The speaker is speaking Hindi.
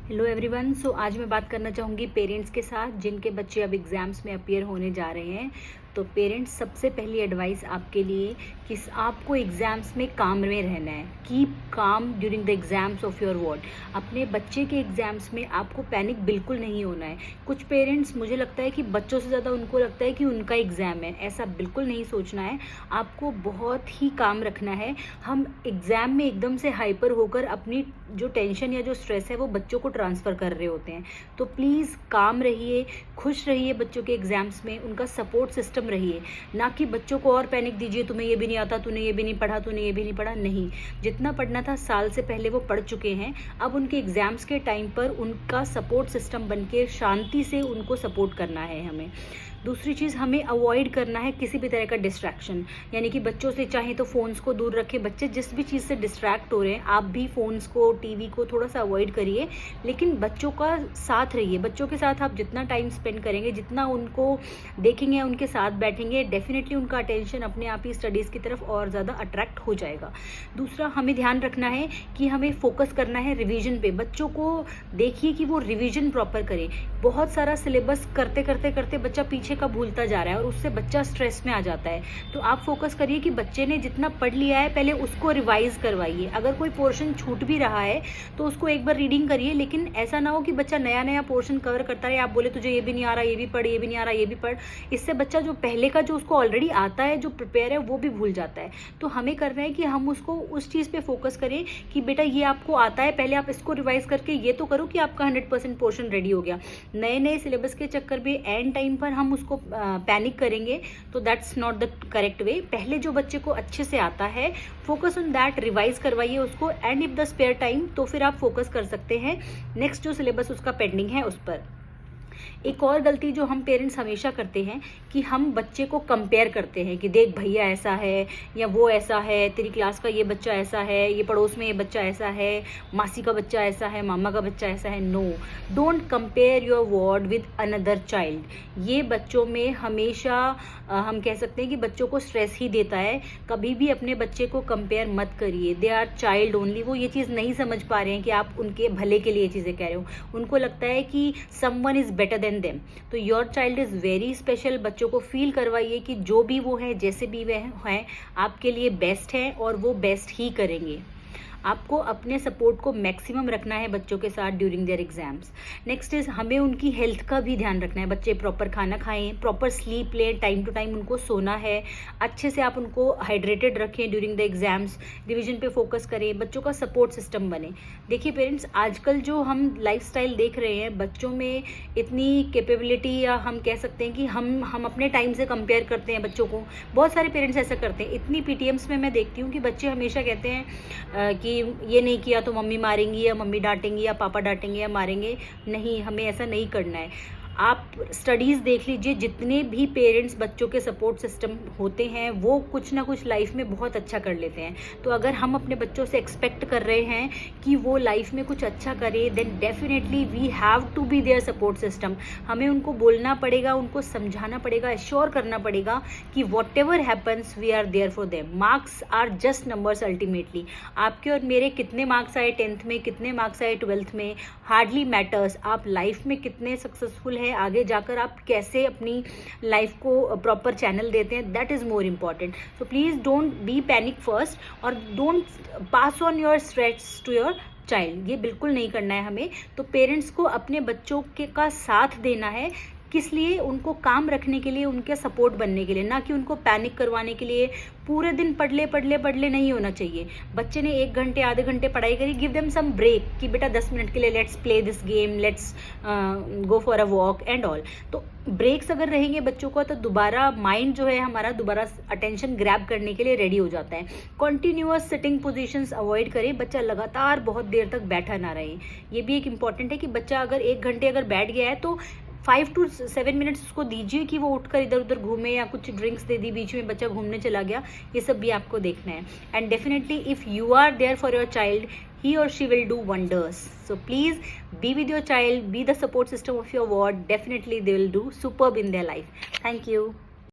Hello everyone. सो आज मैं बात करना चाहूँगी पेरेंट्स के साथ जिनके बच्चे अब एग्ज़ाम्स में अपीयर होने जा रहे हैं। तो पेरेंट्स, सबसे पहली एडवाइस आपके लिए कि आपको एग्ज़ाम्स में काम में रहना है। Keep calm during the exams of your ward. अपने बच्चे के एग्ज़ाम्स में आपको पैनिक बिल्कुल नहीं होना है। कुछ पेरेंट्स, मुझे लगता है कि बच्चों से ज़्यादा उनको लगता है कि उनका एग्ज़ाम है। ऐसा बिल्कुल नहीं सोचना है। आपको बहुत ही काम रखना है। हम एग्ज़ाम में एकदम से हाइपर होकर अपनी जो टेंशन या जो स्ट्रेस है वो बच्चों को ट्रांसफ़र कर रहे होते हैं। तो प्लीज़ काम रहिए, खुश रहिए बच्चों के एग्ज़ाम्स में, उनका सपोर्ट सिस्टम रहिए। ना कि बच्चों को और पैनिक दीजिए, तुम्हें ये भी नहीं आता, तूने ये भी नहीं पढ़ा, तूने ये भी नहीं पढ़ा। नहीं, जितना पढ़ना था साल से पहले वो पढ़ चुके हैं। अब उनके एग्ज़ाम्स के टाइम पर उनका सपोर्ट सिस्टम बन के शांति से उनको सपोर्ट करना है हमें। दूसरी चीज़, हमें अवॉइड करना है किसी भी तरह का डिस्ट्रैक्शन। यानी कि बच्चों से चाहे तो फ़ोन्स को दूर रखें। बच्चे जिस भी चीज़ से डिस्ट्रैक्ट हो रहे हैं, आप भी फ़ोन्स को, टीवी को थोड़ा सा अवॉइड करिए। लेकिन बच्चों का साथ रहिए। बच्चों के साथ आप जितना टाइम स्पेंड करेंगे, जितना उनको देखेंगे, उनके साथ बैठेंगे, डेफिनेटली उनका अटेंशन अपने आप ही स्टडीज़ की तरफ और ज़्यादा अट्रैक्ट हो जाएगा। दूसरा, हमें ध्यान रखना है कि हमें फोकस करना है रिवीजन पे। बच्चों को देखिए कि वो रिवीजन प्रॉपर करें। बहुत सारा सिलेबस करते करते करते बच्चा पीछे का भूलता जा रहा है और उससे बच्चा स्ट्रेस में आ जाता है। तो आप फोकस करिए कि बच्चे ने जितना पढ़ लिया है पहले उसको रिवाइज करवाइए। अगर कोई पोर्शन छूट भी रहा है तो उसको एक बार रीडिंग करिए। लेकिन ऐसा ना हो कि बच्चा नया नया पोर्शन कवर करता रहे, आप बोले तुझे ये भी नहीं आ रहा, ये भी पढ़, ये भी नहीं आ रहा, ये भी पढ़। इससे बच्चा जो पहले का जो उसको ऑलरेडी आता है, जो प्रिपेयर है, वो भी भूल जाता है। तो हमें करना है कि हम उसको उस चीज़ पे फोकस करें कि बेटा ये आपको आता है, पहले आप इसको रिवाइज करके ये तो करो कि आपका 100% पोर्शन रेडी हो गया। नए नए सिलेबस के चक्कर में एंड टाइम पर हम उसको पैनिक करेंगे तो that's not the correct way. पहले जो बच्चे को अच्छे से आता है, फोकस ऑन दैट, रिवाइज करवाइए उसको। And if the spare time, तो फिर आप फोकस कर सकते हैं नेक्स्ट जो सिलेबस उसका पेंडिंग है उस पर। एक और गलती जो हम पेरेंट्स हमेशा करते हैं कि हम बच्चे को कंपेयर करते हैं कि देख भैया ऐसा है या वो ऐसा है, तेरी क्लास का ये बच्चा ऐसा है, ये पड़ोस में ये बच्चा ऐसा है, मासी का बच्चा ऐसा है, मामा का बच्चा ऐसा है। No, don't compare your ward with another child. ये बच्चों में हमेशा हम कह सकते हैं कि बच्चों को स्ट्रेस ही देता है। कभी भी अपने बच्चे को कंपेयर मत करिए। They are child only. वो ये चीज़ नहीं समझ पा रहे हैं कि आप उनके भले के लिए ये चीज़ें कह रहे हो। उनको लगता है कि someone is better than them. तो your child is very special. बच्चों को फील करवाइए कि जो भी वो है, जैसे भी वह हैं, आपके लिए बेस्ट है और वो बेस्ट ही करेंगे। आपको अपने सपोर्ट को मैक्सिमम रखना है बच्चों के साथ during their exams. Next is, हमें उनकी हेल्थ का भी ध्यान रखना है। बच्चे प्रॉपर खाना खाएं, प्रॉपर स्लीप लें, टाइम टू टाइम उनको सोना है। अच्छे से आप उनको हाइड्रेटेड रखें ड्यूरिंग द एग्जाम्स। रिवीजन पे फोकस करें, बच्चों का सपोर्ट सिस्टम बने। देखिए पेरेंट्स, आजकल जो हम लाइफस्टाइल देख रहे हैं, बच्चों में इतनी कैपेबिलिटी, या हम कह सकते हैं कि हम अपने टाइम से कंपेयर करते हैं बच्चों को। बहुत सारे पेरेंट्स ऐसा करते हैं। इतनी पीटीएम्स में मैं देखती हूँ कि बच्चे हमेशा कहते हैं कि ये नहीं किया तो मम्मी मारेंगी या मम्मी डांटेंगी या पापा डांटेंगे या मारेंगे। नहीं, हमें ऐसा नहीं करना है। आप स्टडीज़ देख लीजिए, जितने भी पेरेंट्स बच्चों के सपोर्ट सिस्टम होते हैं वो कुछ ना कुछ लाइफ में बहुत अच्छा कर लेते हैं। तो अगर हम अपने बच्चों से एक्सपेक्ट कर रहे हैं कि वो लाइफ में कुछ अच्छा करे, then definitely we have to be their support system. हमें उनको बोलना पड़ेगा, उनको समझाना पड़ेगा, एश्योर करना पड़ेगा कि whatever happens we are there for them. Marks are just numbers ultimately. आपके और मेरे कितने मार्क्स आए 10th में, कितने मार्क्स आए 12th में, हार्डली मैटर्स। आप लाइफ में कितने सक्सेसफुल हैं, आगे जाकर आप कैसे अपनी लाइफ को प्रॉपर चैनल देते हैं, that is more important. So please don't be panic first, और don't pass on your stress to your child. ये बिल्कुल नहीं करना है हमें। तो पेरेंट्स को अपने बच्चों के का साथ देना है। किस लिए? उनको काम रखने के लिए, उनके सपोर्ट बनने के लिए, ना कि उनको पैनिक करवाने के लिए। पूरे दिन पढ़ ले नहीं होना चाहिए। बच्चे ने 1 घंटे, आधे घंटे पढ़ाई करी, गिव देम सम ब्रेक कि बेटा 10 मिनट के लिए let's play this game, let's go for a walk and all. तो ब्रेक्स अगर रहेंगे बच्चों को तो दोबारा माइंड जो है हमारा दोबारा अटेंशन ग्रैब करने के लिए रेडी हो जाता है। कॉन्टिन्यूअस सिटिंग पोजीशंस अवॉइड करें। बच्चा लगातार बहुत देर तक बैठा ना रहे। ये भी एक इम्पॉर्टेंट है कि बच्चा अगर 1 घंटे अगर बैठ गया है तो 5 to 7 मिनट्स उसको दीजिए कि वो उठकर इधर उधर घूमे, या कुछ ड्रिंक्स दे दी, बीच में बच्चा घूमने चला गया। ये सब भी आपको देखना है। And definitely if you are there for your child, he or she will do wonders. So please be with your child, be the support system of your ward. Definitely they will do superb in their life. Thank you.